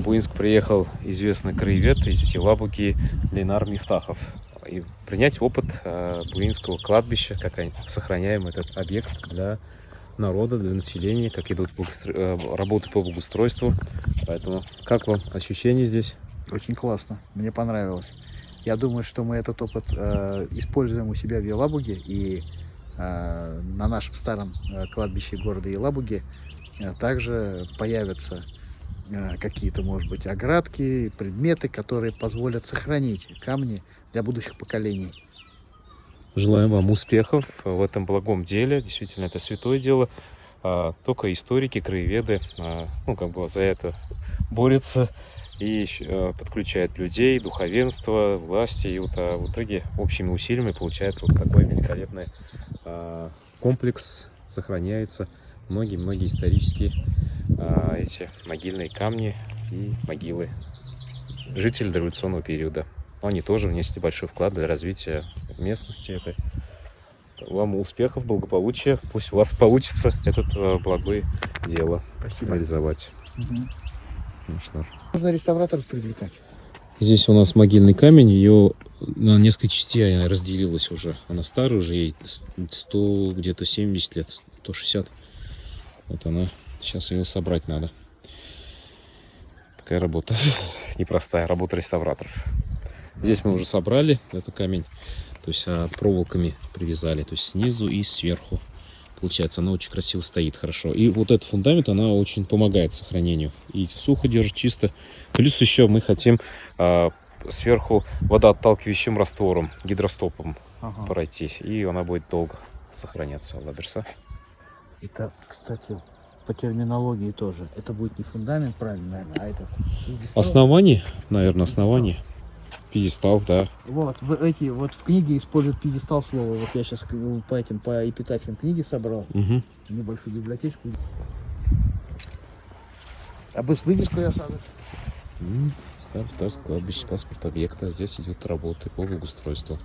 Буинск приехал известный краевед из села Буги Ленар Мифтахов. И принять опыт Буинского кладбища, как они сохраняем этот объект для народа, для населения, как идут работы по благоустройству. Поэтому как вам ощущения здесь? Очень классно, мне понравилось. Я думаю, что мы этот опыт используем у себя в Елабуге, и на нашем старом кладбище города Елабуги также появятся какие-то, может быть, оградки, предметы, которые позволят сохранить камни для будущих поколений. Желаем вам успехов в этом благом деле. Действительно, это святое дело. Только историки, краеведы, за это борются и подключают людей, духовенство, власти. И вот в итоге общими усилиями получается вот такой великолепный комплекс. Сохраняются многие исторические эти могильные камни и могилы жителей дореволюционного периода. Они тоже внесли большой вклад для развития местности этой. Вам успехов, благополучия. Пусть у вас получится это благое дело. Спасибо. Реализовать. Нужно реставраторов привлекать. Здесь у нас могильный камень. Ее на несколько частей она разделилась уже. Она старая уже, ей 100, где-то 70 лет, 160. Вот она. Сейчас ее собрать надо. Такая работа. Непростая работа реставраторов. Здесь мы уже собрали этот камень. То есть проволоками привязали. То есть снизу и сверху. Получается, она очень красиво стоит, хорошо. И вот этот фундамент, она очень помогает сохранению. И сухо держит, чисто. Плюс еще мы хотим сверху водоотталкивающим раствором, гидростопом пройти. И она будет долго сохраняться. Лаберса. Это, кстати, по терминологии тоже. Это будет не фундамент, правильно, наверное, а это... Основание, наверное, основание. Пьедестал, да. Вот в книге используют пьедестал слово. Вот я сейчас по эпитафиям книги собрал. Небольшую библиотечку. А без вывеску я сажу. Старый кладбище, паспорт объекта. Здесь идет работа по благоустройству.